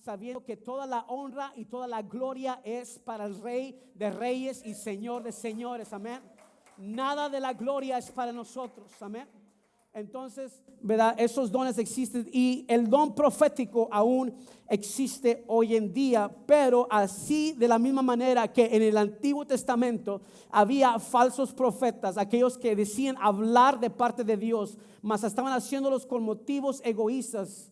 sabiendo que toda la honra y toda la gloria es para el Rey de Reyes y Señor de Señores, amén. Nada de la gloria es para nosotros, amén. Entonces, ¿verdad? Esos dones existen y el don profético aún existe hoy en día, pero así de la misma manera que en el Antiguo Testamento había falsos profetas, aquellos que decían hablar de parte de Dios, mas estaban haciéndolos con motivos egoístas.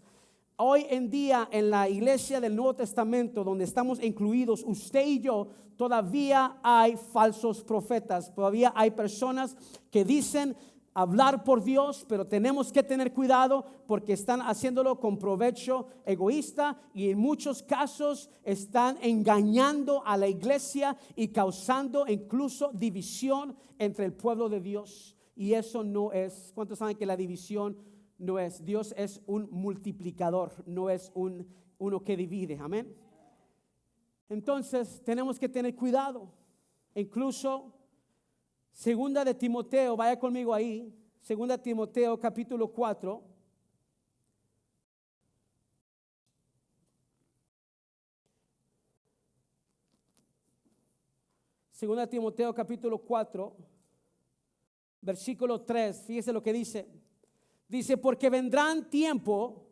Hoy en día en la iglesia del Nuevo Testamento, donde estamos incluidos usted y yo, todavía hay falsos profetas, todavía hay personas que dicen hablar por Dios, pero tenemos que tener cuidado porque están haciéndolo con provecho egoísta y en muchos casos están engañando a la iglesia y causando incluso división entre el pueblo de Dios. Y eso no es. ¿Cuántos saben que la división no es? Dios es un multiplicador, no es uno que divide, amén. Entonces tenemos que tener cuidado. Incluso Segunda de Timoteo, vaya conmigo ahí. Segunda de Timoteo capítulo 4. Segunda de Timoteo capítulo 4, versículo 3. Fíjese lo que dice. Dice, porque vendrán tiempo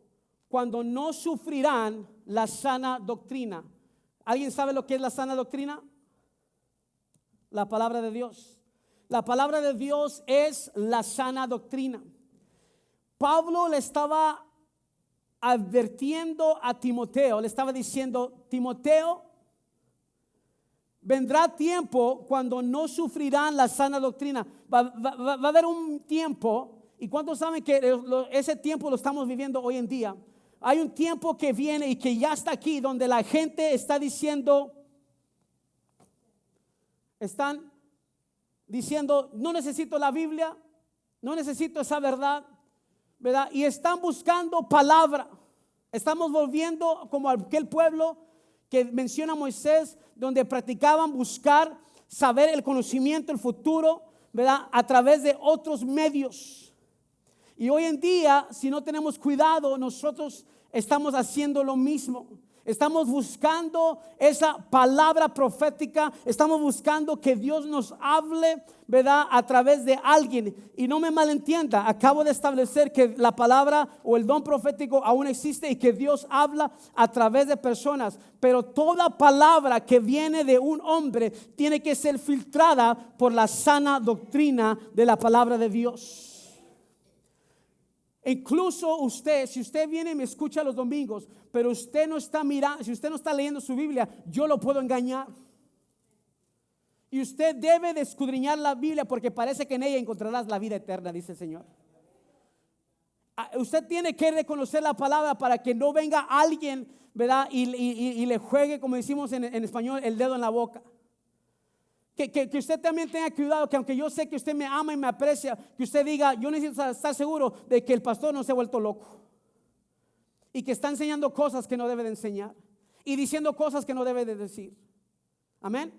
cuando no sufrirán la sana doctrina. ¿Alguien sabe lo que es la sana doctrina? La palabra de Dios. La palabra de Dios es la sana doctrina. Pablo le estaba advirtiendo a Timoteo, le estaba diciendo, Timoteo, vendrá tiempo cuando no sufrirán la sana doctrina. Va a haber un tiempo, y ¿cuántos saben que ese tiempo lo estamos viviendo hoy en día? Hay un tiempo que viene y que ya está aquí, donde la gente está diciendo, están diciendo, no necesito la Biblia, no necesito esa verdad, ¿verdad? Y están buscando palabra. Estamos volviendo como aquel pueblo que menciona Moisés, donde practicaban buscar, saber el conocimiento, el futuro, ¿verdad? A través de otros medios. Y hoy en día, si no tenemos cuidado, nosotros estamos haciendo lo mismo. Estamos buscando esa palabra profética. Estamos buscando que Dios nos hable, ¿verdad? A través de alguien. Y no me malentienda, acabo de establecer que la palabra o el don profético aún existe y que Dios habla a través de personas. Pero toda palabra que viene de un hombre tiene que ser filtrada por la sana doctrina de la palabra de Dios. Incluso usted, si usted viene y me escucha los domingos, pero usted no está mirando, si usted no está leyendo su Biblia, yo lo puedo engañar. Y usted debe de escudriñar la Biblia porque parece que en ella encontrarás la vida eterna, dice el Señor. Usted tiene que reconocer la palabra para que no venga alguien, ¿verdad? Y le juegue, como decimos en español, el dedo en la boca. Que usted también tenga cuidado, que aunque yo sé que usted me ama y me aprecia, que usted diga, yo necesito estar seguro de que el pastor no se ha vuelto loco y que está enseñando cosas que no debe de enseñar y diciendo cosas que no debe de decir. Amén.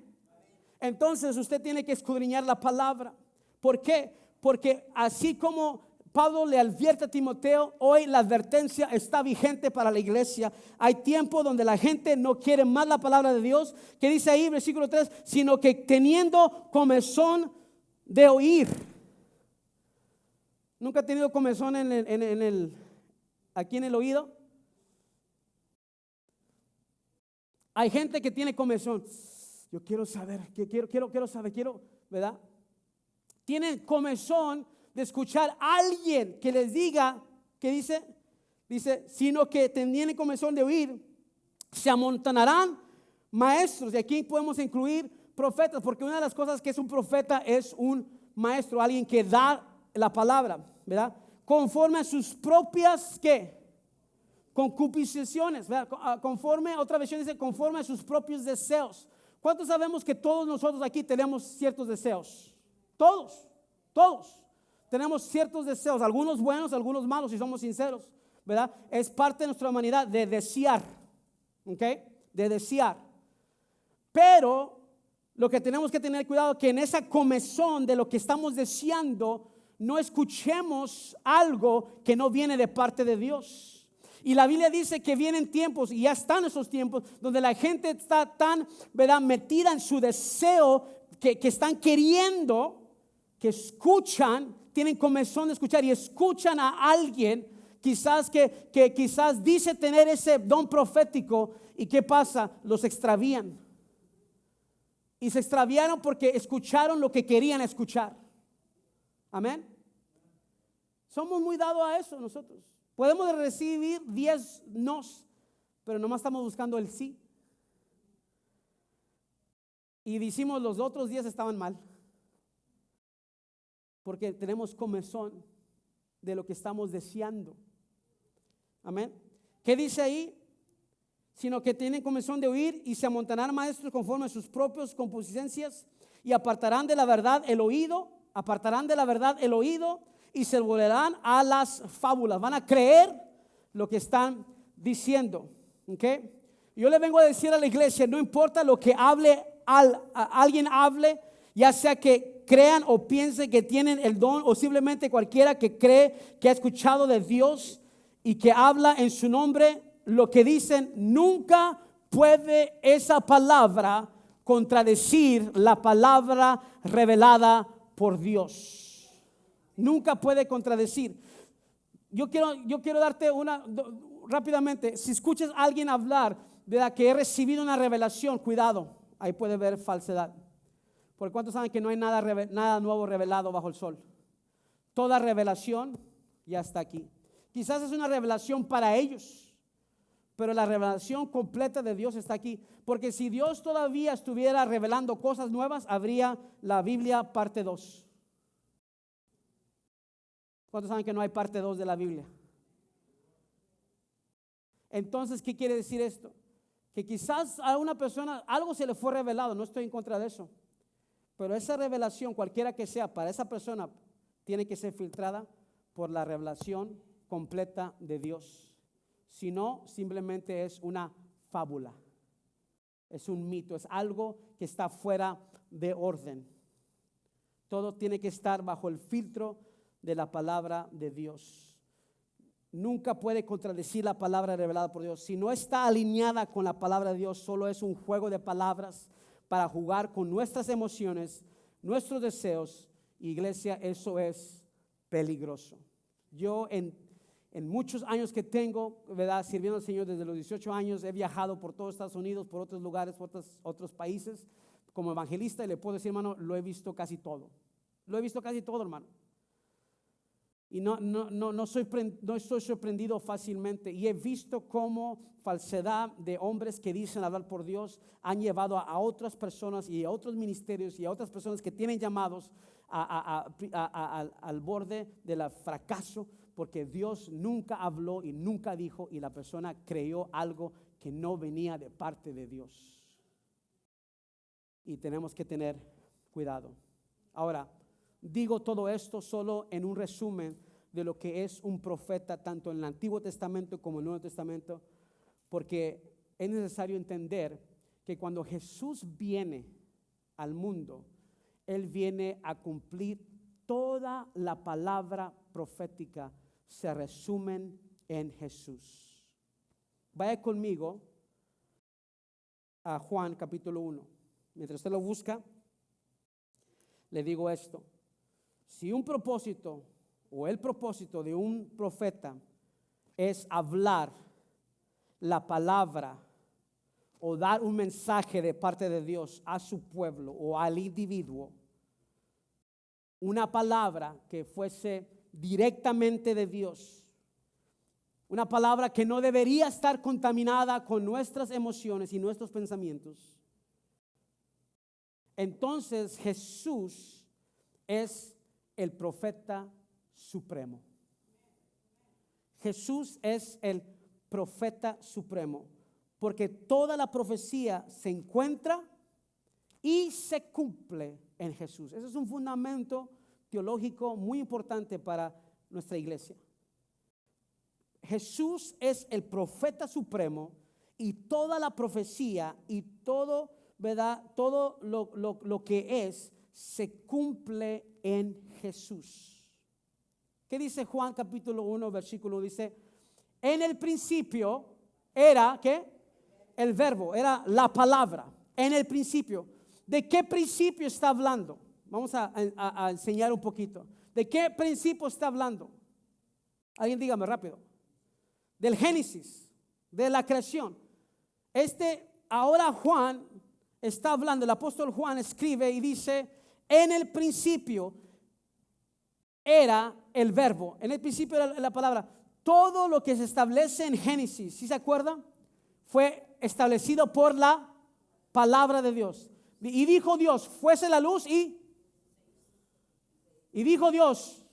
Entonces usted tiene que escudriñar la palabra. ¿Por qué? Porque así como Pablo le advierte a Timoteo, hoy la advertencia está vigente para la iglesia. Hay tiempo donde la gente no quiere más la palabra de Dios, que dice ahí versículo 3, sino que teniendo comezón de oír. ¿Nunca ha tenido comezón aquí en el oído? Hay gente que tiene comezón. Yo quiero saber, quiero saber, ¿verdad? Tienen comezón de escuchar a alguien que les diga, que dice, sino que teniendo comezón de oír, se amontonarán maestros. Y aquí podemos incluir profetas, porque una de las cosas que es un profeta es un maestro, alguien que da la palabra, ¿verdad? Conforme a sus propias, ¿qué? Concupiscenciona, ¿verdad? Conforme, otra versión dice, conforme a sus propios deseos. ¿Cuántos sabemos que todos nosotros aquí tenemos ciertos deseos? Todos. Tenemos ciertos deseos, algunos buenos, algunos malos, si somos sinceros, ¿verdad? Es parte de nuestra humanidad de desear, ¿ok? De desear. Pero lo que tenemos que tener cuidado es que en esa comezón de lo que estamos deseando, no escuchemos algo que no viene de parte de Dios. Y la Biblia dice que vienen tiempos, y ya están esos tiempos, donde la gente está tan, ¿verdad?, metida en su deseo que están queriendo, que escuchan, tienen comezón de escuchar y escuchan a alguien quizás que quizás dice tener ese don profético. ¿Y qué pasa? Los extravían. Y se extraviaron porque escucharon lo que querían escuchar. Amén. Somos muy dados a eso nosotros. Podemos recibir 10 nos, pero nomás estamos buscando el sí. Y decimos los otros 10 estaban mal. Porque tenemos comezón de lo que estamos deseando. Amén. ¿Qué dice ahí? Sino que tienen comezón de oír y se amontonarán maestros conforme a sus propias concupiscencias y apartarán de la verdad el oído, y se volverán a las fábulas. Van a creer lo que están diciendo. ¿Okay? Yo le vengo a decir a la iglesia, no importa lo que alguien hable, ya sea que crean o piensen que tienen el don, o simplemente cualquiera que cree que ha escuchado de Dios y que habla en su nombre, lo que dicen, nunca puede esa palabra contradecir la palabra revelada por Dios. Nunca puede contradecir. Yo quiero darte rápidamente. Si escuchas a alguien hablar de que he recibido una revelación, cuidado, ahí puede haber falsedad. Porque ¿cuántos saben que no hay nada nuevo revelado bajo el sol? Toda revelación ya está aquí. Quizás es una revelación para ellos, pero la revelación completa de Dios está aquí. Porque si Dios todavía estuviera revelando cosas nuevas, habría la Biblia parte 2. ¿Cuántos saben que no hay parte 2 de la Biblia? Entonces, ¿qué quiere decir esto? Que quizás a una persona algo se le fue revelado. No estoy en contra de eso, pero esa revelación, cualquiera que sea, para esa persona tiene que ser filtrada por la revelación completa de Dios. Si no, simplemente es una fábula, es un mito, es algo que está fuera de orden. Todo tiene que estar bajo el filtro de la palabra de Dios. Nunca puede contradecir la palabra revelada por Dios. Si no está alineada con la palabra de Dios, solo es un juego de palabras para jugar con nuestras emociones, nuestros deseos. Iglesia, eso es peligroso. Yo en muchos años que tengo, ¿verdad?, sirviendo al Señor desde los 18 años, he viajado por todo Estados Unidos, por otros lugares, por otros países como evangelista, y le puedo decir, hermano, lo he visto casi todo. Lo he visto casi todo, hermano. Y no estoy sorprendido fácilmente. Y he visto cómo falsedad de hombres que dicen hablar por Dios han llevado a otras personas y a otros ministerios y a otras personas que tienen llamados al borde del fracaso, porque Dios nunca habló y nunca dijo, y la persona creyó algo que no venía de parte de Dios. Y tenemos que tener cuidado. Ahora, digo todo esto solo en un resumen de lo que es un profeta, tanto en el Antiguo Testamento como en el Nuevo Testamento, porque es necesario entender que cuando Jesús viene al mundo, Él viene a cumplir toda la palabra profética, se resumen en Jesús. Vaya conmigo a Juan capítulo 1. Mientras usted lo busca, le digo esto. Si un propósito o el propósito de un profeta es hablar la palabra o dar un mensaje de parte de Dios a su pueblo o al individuo, una palabra que fuese directamente de Dios, una palabra que no debería estar contaminada con nuestras emociones y nuestros pensamientos, entonces Jesús es el profeta supremo. Jesús es el profeta supremo, porque toda la profecía se encuentra y se cumple en Jesús. Ese es un fundamento teológico muy importante para nuestra iglesia. Jesús es el profeta supremo y toda la profecía y todo, ¿verdad?, todo lo que es se cumple en Jesús. ¿Qué dice Juan capítulo 1 versículo? Dice, En el principio era, ¿qué? El verbo, era la palabra. En el principio. ¿De qué principio está hablando? Vamos a enseñar un poquito. ¿De qué principio está hablando? Alguien dígame rápido. Del Génesis, de la creación. Ahora Juan está hablando, el apóstol Juan escribe y dice, en el principio era el verbo. En el principio era la palabra. Todo lo que se establece en Génesis, ¿sí se acuerdan? Fue establecido por la palabra de Dios. Y dijo Dios, fuese la luz y dijo Dios,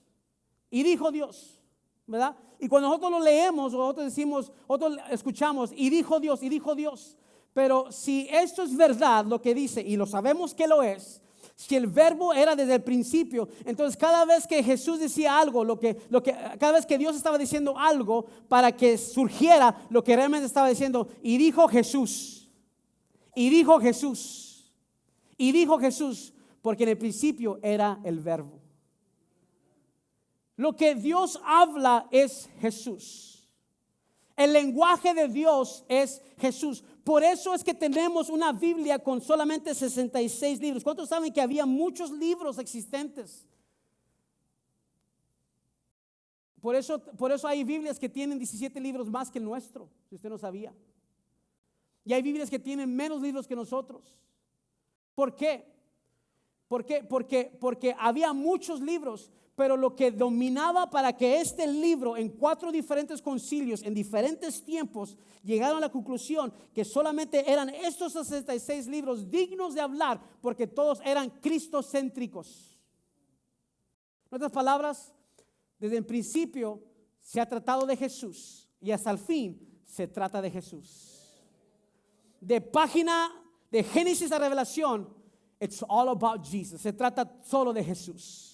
¿verdad? Y cuando nosotros lo leemos, nosotros decimos, nosotros escuchamos, y dijo Dios. Pero si esto es verdad, lo que dice, y lo sabemos que lo es, si el verbo era desde el principio, entonces cada vez que Jesús decía algo, cada vez que Dios estaba diciendo algo para que surgiera lo que realmente estaba diciendo, y dijo Jesús, porque en el principio era el verbo. Lo que Dios habla es Jesús. El lenguaje de Dios es Jesús. Por eso es que tenemos una Biblia con solamente 66 libros. ¿Cuántos saben que había muchos libros existentes? Por eso hay Biblias que tienen 17 libros más que el nuestro, si usted no sabía. Y hay Biblias que tienen menos libros que nosotros. ¿Por qué? Porque había muchos libros. Pero lo que dominaba para que este libro en 4 diferentes concilios en diferentes tiempos llegaron a la conclusión que solamente eran estos 66 libros dignos de hablar porque todos eran cristocéntricos. En otras palabras, desde el principio se ha tratado de Jesús y hasta el fin se trata de Jesús. De Génesis a Revelación, it's all about Jesus. Se trata solo de Jesús.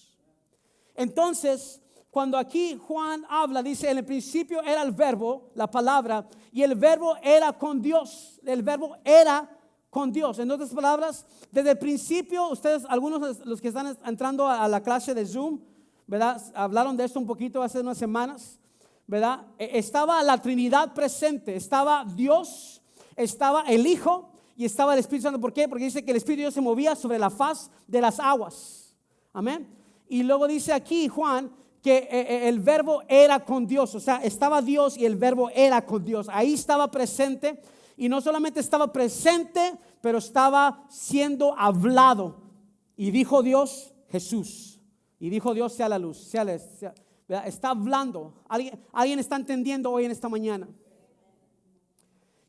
Entonces, cuando aquí Juan habla, dice, en el principio era el verbo, la palabra, y el verbo era con Dios. El verbo era con Dios. En otras palabras, desde el principio, ustedes, algunos de los que están entrando a la clase de Zoom, ¿verdad? Hablaron de esto un poquito hace unas semanas, ¿verdad? Estaba la Trinidad presente, estaba Dios, estaba el Hijo y estaba el Espíritu Santo. ¿Por qué? Porque dice que el Espíritu de Dios se movía sobre la faz de las aguas. Amén. Y luego dice aquí Juan que el verbo era con Dios, o sea, estaba Dios y el verbo era con Dios. Ahí estaba presente y no solamente estaba presente, pero estaba siendo hablado. Y dijo Dios, Jesús. Y dijo Dios, sea la luz, está hablando. ¿Alguien está entendiendo hoy en esta mañana?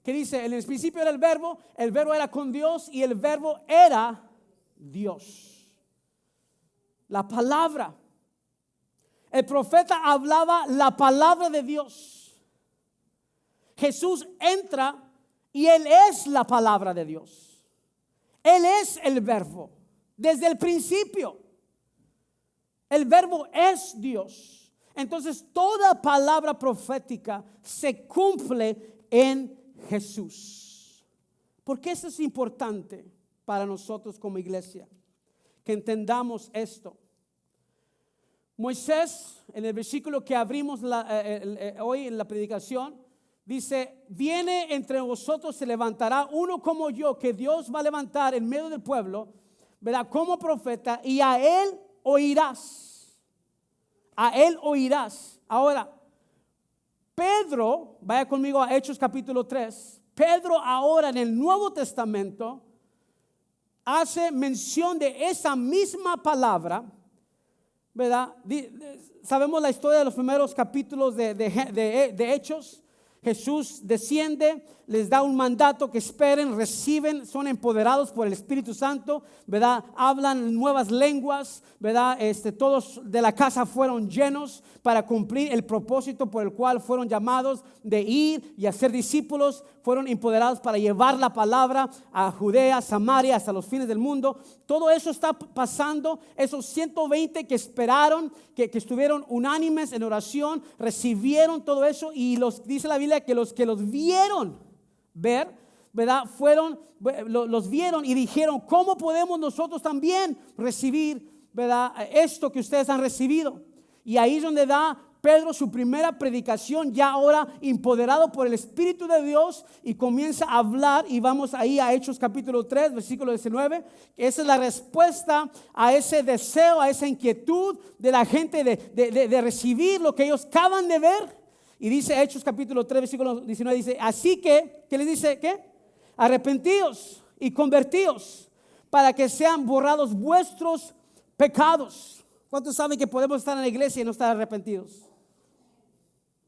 Que dice, en el principio era el verbo era con Dios y el verbo era Dios. La palabra. El profeta hablaba la palabra de Dios. Jesús entra y Él es la palabra de Dios. Él es el verbo. Desde el principio. El verbo es Dios. Entonces toda palabra profética se cumple en Jesús. ¿Por qué eso es importante para nosotros como iglesia? Que entendamos esto. Moisés, en el versículo que abrimos hoy en la predicación, dice, viene entre vosotros, se levantará uno como yo, que Dios va a levantar en medio del pueblo, ¿verdad? Como profeta, y a él oirás. A él oirás. Ahora, Pedro, vaya conmigo a Hechos capítulo 3. Pedro ahora en el Nuevo Testamento hace mención de esa misma palabra, ¿verdad? Sabemos la historia de los primeros capítulos de Hechos. Jesús desciende, les da un mandato que esperen, reciben, son empoderados por el Espíritu Santo, ¿verdad? Hablan nuevas lenguas, ¿verdad? Todos de la casa fueron llenos para cumplir el propósito por el cual fueron llamados de ir y hacer discípulos. Fueron empoderados para llevar la palabra a Judea, Samaria, hasta los fines del mundo. Todo eso está pasando. Esos 120 que esperaron, que estuvieron unánimes en oración, recibieron todo eso. Y dice la Biblia que los vieron ver, ¿verdad? Los vieron y dijeron, ¿cómo podemos nosotros también recibir, ¿verdad? Esto que ustedes han recibido? Y ahí es donde da Pedro su primera predicación, ya ahora empoderado por el Espíritu de Dios, y comienza a hablar, y vamos ahí a Hechos capítulo 3, versículo 19. Esa es la respuesta a ese deseo, a esa inquietud de la gente de recibir lo que ellos acaban de ver. Y dice Hechos capítulo 3, versículo 19, dice, así que, ¿qué les dice? ¿Qué? Arrepentíos y convertíos para que sean borrados vuestros pecados. ¿Cuántos saben que podemos estar en la iglesia y no estar arrepentidos?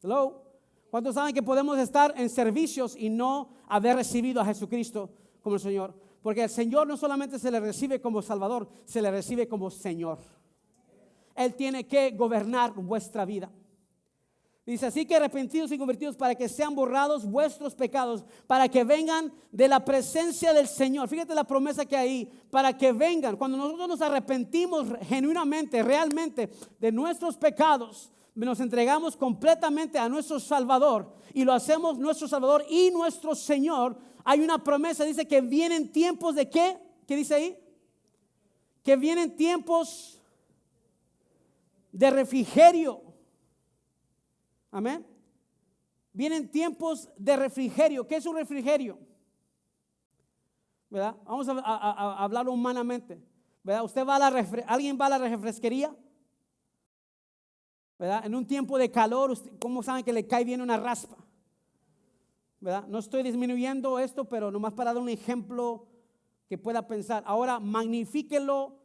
Hello. ¿Cuántos saben que podemos estar en servicios y no haber recibido a Jesucristo como el Señor? Porque el Señor no solamente se le recibe como Salvador, se le recibe como Señor. Él tiene que gobernar vuestra vida. Dice, así que arrepentidos y convertidos para que sean borrados vuestros pecados, para que vengan de la presencia del Señor. Fíjate la promesa que hay ahí, para que vengan. Cuando nosotros nos arrepentimos genuinamente, realmente de nuestros pecados, nos entregamos completamente a nuestro Salvador y lo hacemos nuestro Salvador y nuestro Señor. Hay una promesa, dice que vienen tiempos de ¿qué? ¿Qué dice ahí? Que vienen tiempos de refrigerio. Amén. Vienen tiempos de refrigerio. ¿Qué es un refrigerio? ¿Verdad? Vamos a hablar humanamente. ¿Verdad? ¿Alguien va a la refresquería? ¿Verdad? En un tiempo de calor, ¿cómo saben que le cae bien una raspa? ¿Verdad? No estoy disminuyendo esto, pero nomás para dar un ejemplo que pueda pensar. Ahora, magnifíquelo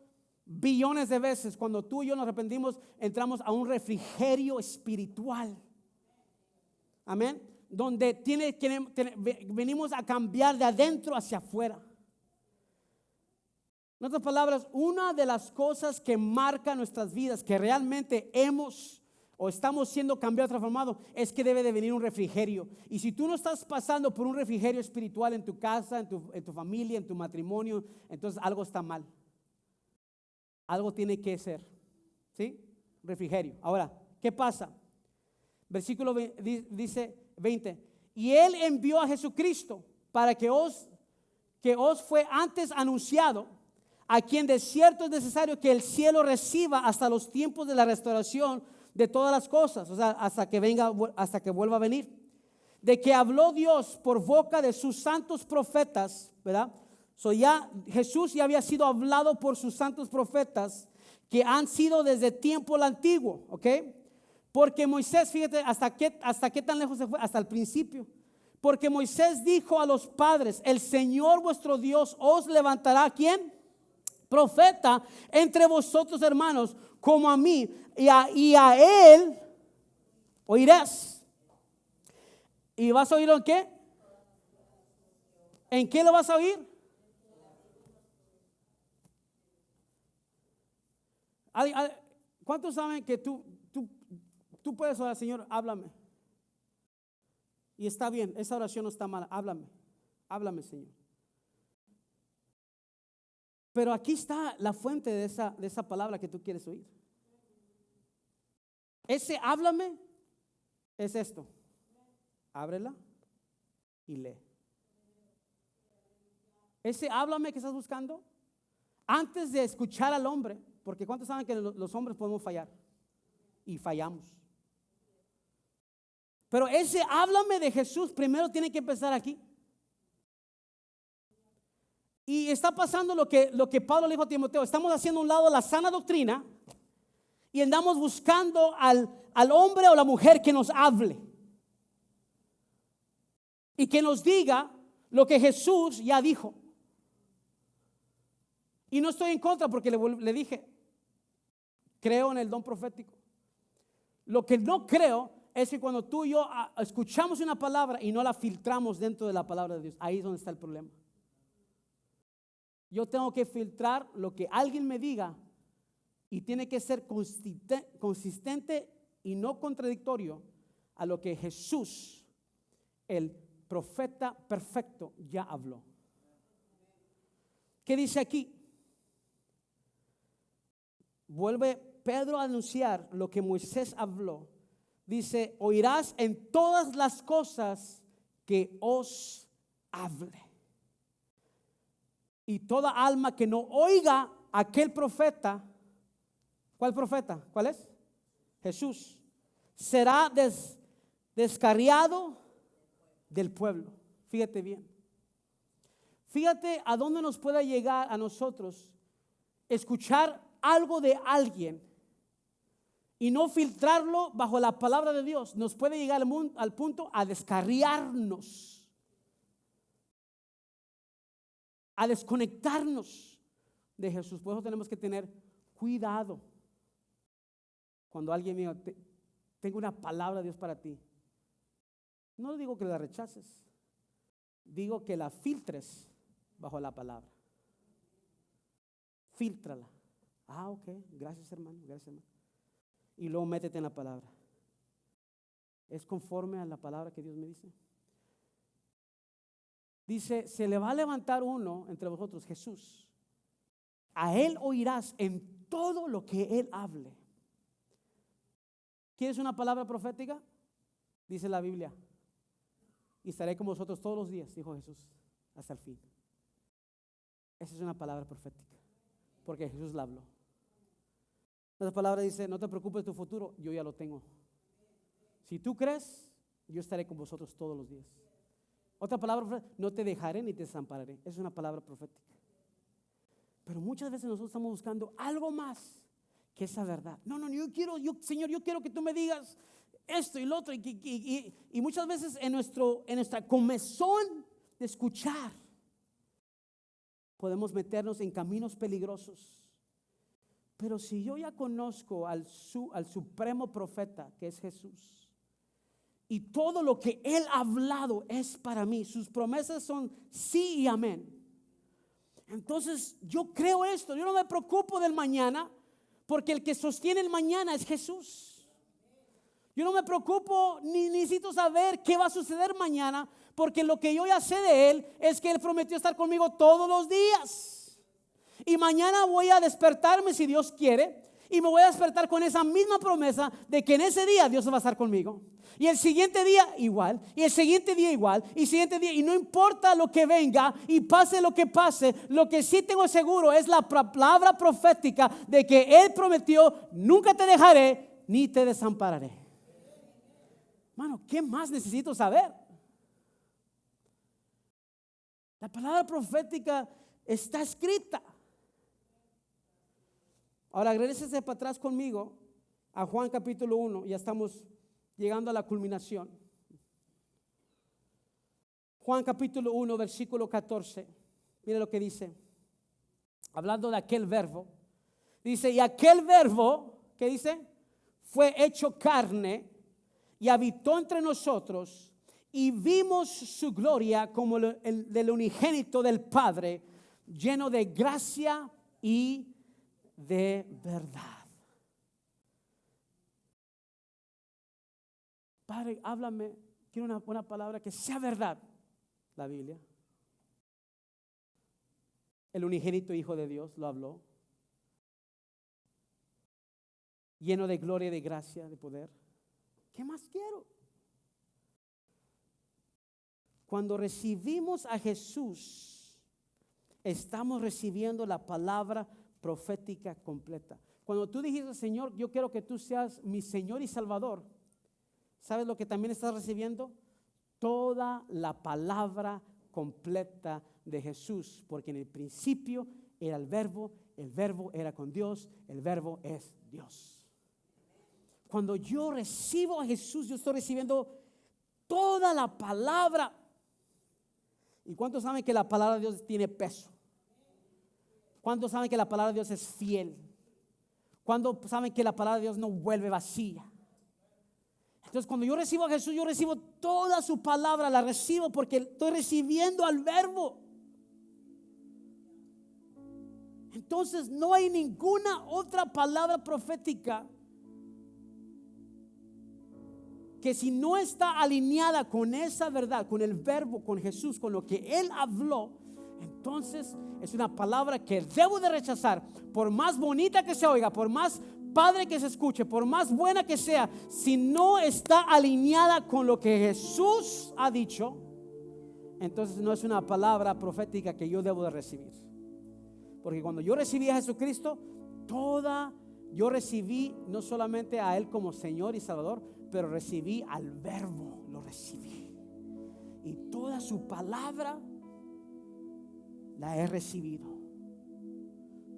billones de veces. Cuando tú y yo nos arrepentimos, entramos a un refrigerio espiritual. Amén. Donde venimos a cambiar de adentro hacia afuera. En otras palabras, una de las cosas que marca nuestras vidas, que realmente hemos o estamos siendo cambiados, transformados, es que debe de venir un refrigerio. Y si tú no estás pasando por un refrigerio espiritual en tu casa, en tu familia, en tu matrimonio, entonces algo está mal. Algo tiene que ser. ¿Sí? Refrigerio. Ahora, ¿qué pasa? Versículo dice 20. Y Él envió a Jesucristo para que os fue antes anunciado, a quien de cierto es necesario que el cielo reciba hasta los tiempos de la restauración de todas las cosas, o sea, hasta que vuelva a venir, de que habló Dios por boca de sus santos profetas, ¿verdad? Jesús ya había sido hablado por sus santos profetas que han sido desde tiempo el antiguo, ¿ok? Porque Moisés, fíjate, hasta qué tan lejos se fue, hasta el principio. Porque Moisés dijo a los padres, el Señor vuestro Dios os levantará, ¿quién? Profeta entre vosotros, hermanos, como a mí, y a él oirás. ¿Y vas a oírlo en qué? ¿En qué lo vas a oír? ¿Cuántos saben que tú puedes orar, Señor, háblame? Y está bien, esa oración no está mala, háblame, Señor. Pero aquí está la fuente de esa palabra que tú quieres oír. Ese háblame es esto. Ábrela y lee. Ese háblame que estás buscando, antes de escuchar al hombre, porque ¿cuántos saben que los hombres podemos fallar? Y fallamos. Pero ese háblame de Jesús primero tiene que empezar aquí. Y está pasando lo que Pablo le dijo a Timoteo. Estamos haciendo a un lado la sana doctrina y andamos buscando al hombre o la mujer que nos hable y que nos diga lo que Jesús ya dijo. Y no estoy en contra, porque le dije, creo en el don profético. Lo que no creo es que cuando tú y yo escuchamos una palabra y no la filtramos dentro de la palabra de Dios, ahí es donde está el problema. Yo tengo que filtrar lo que alguien me diga y tiene que ser consistente y no contradictorio a lo que Jesús, el profeta perfecto, ya habló. ¿Qué dice aquí? Vuelve Pedro a anunciar lo que Moisés habló. Dice, oirás en todas las cosas que os hable. Y toda alma que no oiga aquel profeta, ¿cuál profeta? ¿Cuál es? Jesús. será descarriado del pueblo. Fíjate bien. Fíjate a dónde nos puede llegar a nosotros escuchar algo de alguien y no filtrarlo bajo la palabra de Dios. Nos puede llegar al punto a descarriarnos, a desconectarnos de Jesús. Por eso tenemos que tener cuidado cuando alguien me diga, tengo una palabra de Dios para ti. No digo que la rechaces, digo que la filtres bajo la palabra. Fíltrala. Ah, ok, gracias hermano, gracias hermano. Y luego métete en la palabra. ¿Es conforme a la palabra que Dios me dice? Dice, se le va a levantar uno entre vosotros, Jesús. A él oirás en todo lo que él hable. ¿Quieres una palabra profética? Dice la Biblia. Y estaré con vosotros todos los días, dijo Jesús, hasta el fin. Esa es una palabra profética, porque Jesús la habló. Esa palabra dice, no te preocupes de tu futuro, yo ya lo tengo. Si tú crees, yo estaré con vosotros todos los días. Otra palabra, no te dejaré ni te desampararé. Esa es una palabra profética. Pero muchas veces nosotros estamos buscando algo más que esa verdad. No, Señor, yo quiero que tú me digas esto y lo otro. Y muchas veces en nuestra comezón de escuchar, podemos meternos en caminos peligrosos. Pero si yo ya conozco al supremo profeta, que es Jesús, y todo lo que Él ha hablado es para mí, sus promesas son sí y amén. Entonces yo creo esto, yo no me preocupo del mañana, porque el que sostiene el mañana es Jesús. Yo no me preocupo ni necesito saber qué va a suceder mañana, porque lo que yo ya sé de Él es que Él prometió estar conmigo todos los días. Y mañana voy a despertarme, si Dios quiere, y me voy a despertar con esa misma promesa de que en ese día Dios va a estar conmigo. Y el siguiente día igual, y el siguiente día igual, y el siguiente día, y no importa lo que venga y pase lo que pase, lo que sí tengo seguro es la palabra profética de que Él prometió, nunca te dejaré ni te desampararé. Mano, ¿qué más necesito saber? La palabra profética está escrita. Ahora regrésese para atrás conmigo a Juan capítulo 1. Ya estamos llegando a la culminación. Juan capítulo 1 versículo 14. Mire lo que dice. Hablando de aquel verbo. Dice, y aquel verbo, ¿qué dice? Fue hecho carne y habitó entre nosotros y vimos su gloria como el del unigénito del Padre, lleno de gracia y de verdad. Padre, háblame, quiero una palabra que sea verdad. La Biblia. El unigénito Hijo de Dios lo habló. Lleno de gloria, de gracia, de poder. ¿Qué más quiero? Cuando recibimos a Jesús, estamos recibiendo la palabra profética completa. Cuando tú dijiste, Señor, yo quiero que tú seas mi Señor y Salvador, ¿sabes lo que también estás recibiendo? Toda la palabra completa de Jesús, porque en el principio era el verbo era con Dios, el verbo es Dios. Cuando yo recibo a Jesús, yo estoy recibiendo toda la palabra. ¿Y cuántos saben que la palabra de Dios tiene peso? ¿Cuántos saben que la palabra de Dios es fiel? ¿Cuántos saben que la palabra de Dios no vuelve vacía? Entonces cuando yo recibo a Jesús, yo recibo toda su palabra, la recibo porque estoy recibiendo al verbo. Entonces no hay ninguna otra palabra profética que si no está alineada con esa verdad, con el verbo, con Jesús, con lo que Él habló, entonces es una palabra que debo de rechazar. Por más bonita que se oiga, por más padre que se escuche, por más buena que sea, si no está alineada con lo que Jesús ha dicho, entonces no es una palabra profética que yo debo de recibir. Porque cuando yo recibí a Jesucristo, yo recibí no solamente a Él como Señor y Salvador, pero recibí al Verbo, lo recibí. Y toda su palabra la he recibido.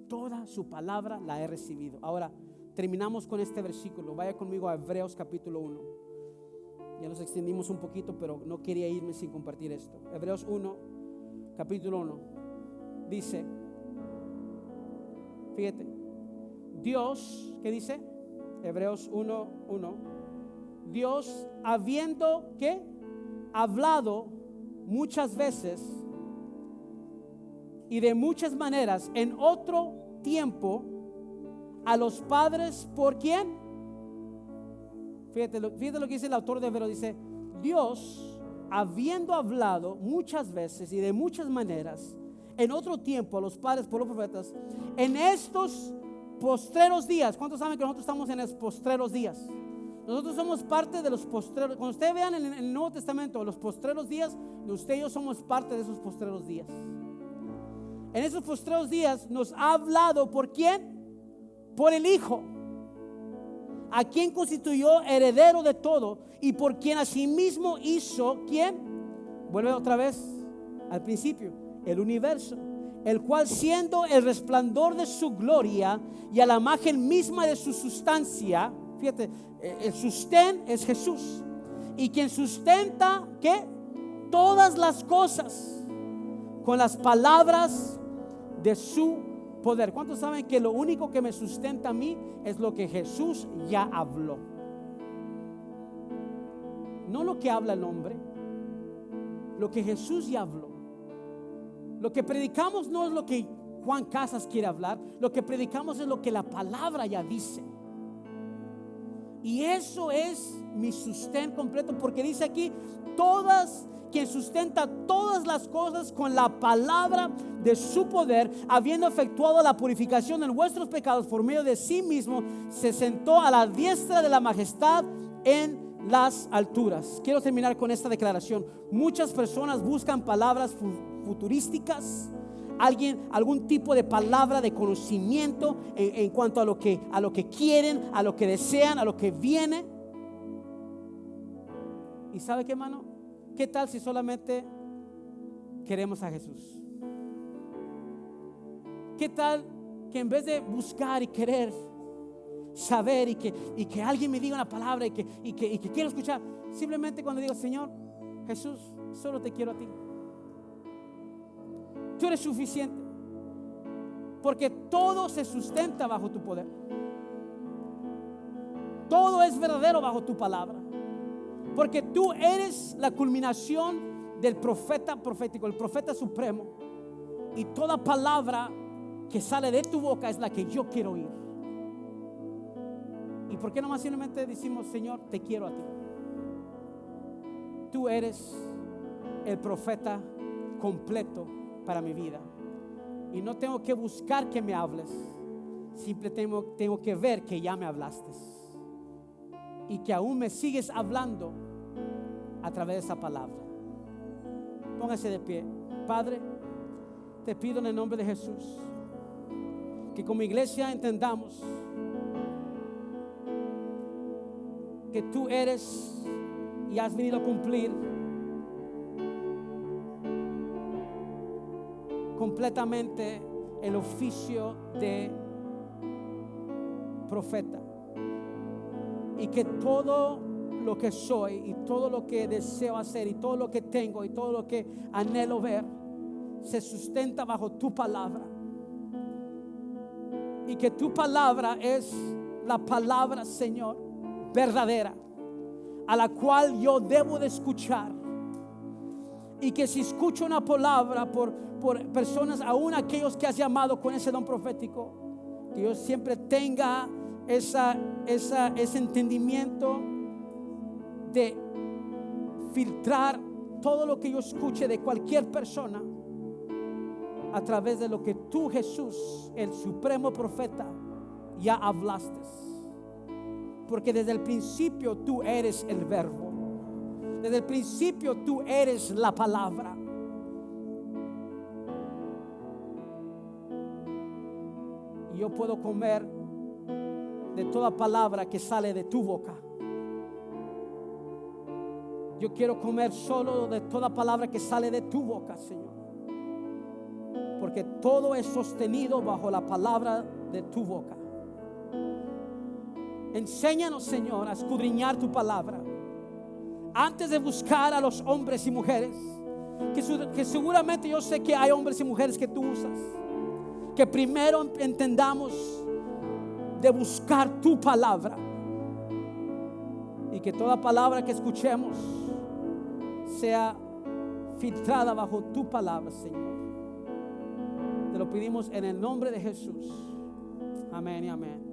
Toda su palabra la he recibido. Ahora terminamos con este versículo. Vaya conmigo a Hebreos capítulo 1. Ya nos extendimos un poquito, pero no quería irme sin compartir esto. Hebreos 1, capítulo 1. Dice, fíjate, Dios, ¿qué dice? Hebreos 1, 1. Dios, habiendo, ¿qué? Hablado muchas veces y de muchas maneras en otro tiempo a los padres, ¿por quién? Fíjate lo que dice el autor de Hebreos. Dice, Dios, habiendo hablado muchas veces y de muchas maneras en otro tiempo a los padres por los profetas, en estos postreros días. ¿Cuántos saben que nosotros estamos en los postreros días? Nosotros somos parte de los postreros. Cuando ustedes vean en el Nuevo Testamento los postreros días, usted y yo somos parte de esos postreros días. En esos postreros días nos ha hablado, ¿por quién? Por el Hijo, a quien constituyó heredero de todo y por quien asimismo hizo, ¿quién? Vuelve otra vez al principio, el universo, el cual siendo el resplandor de su gloria y a la imagen misma de su sustancia, fíjate, el sustén es Jesús, y quien sustenta, ¿qué? Todas las cosas con las palabras de su poder. ¿Cuántos saben que lo único que me sustenta a mí es lo que Jesús ya habló? No lo que habla el hombre, lo que Jesús ya habló. Lo que predicamos no es lo que Juan Casas quiere hablar, lo que predicamos es lo que la palabra ya dice. Y eso es mi sustento completo, porque dice aquí, quien sustenta todas las cosas con la palabra de su poder, habiendo efectuado la purificación de vuestros pecados por medio de sí mismo, se sentó a la diestra de la majestad en las alturas. Quiero terminar con esta declaración. Muchas personas buscan palabras futurísticas, algún tipo de palabra de conocimiento en cuanto a lo que quieren, a lo que desean, a lo que viene. ¿Y sabe qué, hermano? ¿Qué tal si solamente queremos a Jesús? ¿Qué tal que en vez de buscar y querer saber y que alguien me diga una palabra y que quiero escuchar, simplemente cuando digo, Señor Jesús, solo te quiero a ti, tú eres suficiente, porque todo se sustenta bajo tu poder, todo es verdadero bajo tu palabra, porque tú eres la culminación del profeta profético, el profeta supremo, y toda palabra que sale de tu boca es la que yo quiero oír. ¿Y por qué no más simplemente decimos, Señor, te quiero a ti? Tú eres el profeta completo para mi vida, y no tengo que buscar que me hables, simplemente tengo que ver que ya me hablaste y que aún me sigues hablando a través de esa palabra. Póngase de pie. Padre, te pido en el nombre de Jesús que como iglesia entendamos que tú eres y has venido a cumplir completamente el oficio de profeta, y que todo lo que soy y todo lo que deseo hacer y todo lo que tengo y todo lo que anhelo ver se sustenta bajo tu palabra, y que tu palabra es la palabra, Señor, verdadera, a la cual yo debo de escuchar, y que si escucho una palabra por personas, aún aquellos que has llamado con ese don profético, que yo siempre tenga ese entendimiento de filtrar todo lo que yo escuche de cualquier persona a través de lo que tú, Jesús, el supremo profeta, ya hablaste. Porque desde el principio tú eres el verbo, desde el principio tú eres la palabra. Y yo puedo comer de toda palabra que sale de tu boca, Yo quiero comer solo de toda palabra que sale de tu boca, Señor. Porque todo es sostenido bajo la palabra de tu boca. Enséñanos, Señor, a escudriñar tu palabra antes de buscar a los hombres y mujeres que seguramente yo sé que hay hombres y mujeres que tú usas. Que primero entendamos de buscar tu palabra, y que toda palabra que escuchemos sea filtrada bajo tu palabra, Señor. Te lo pedimos en el nombre de Jesús. Amén y amén.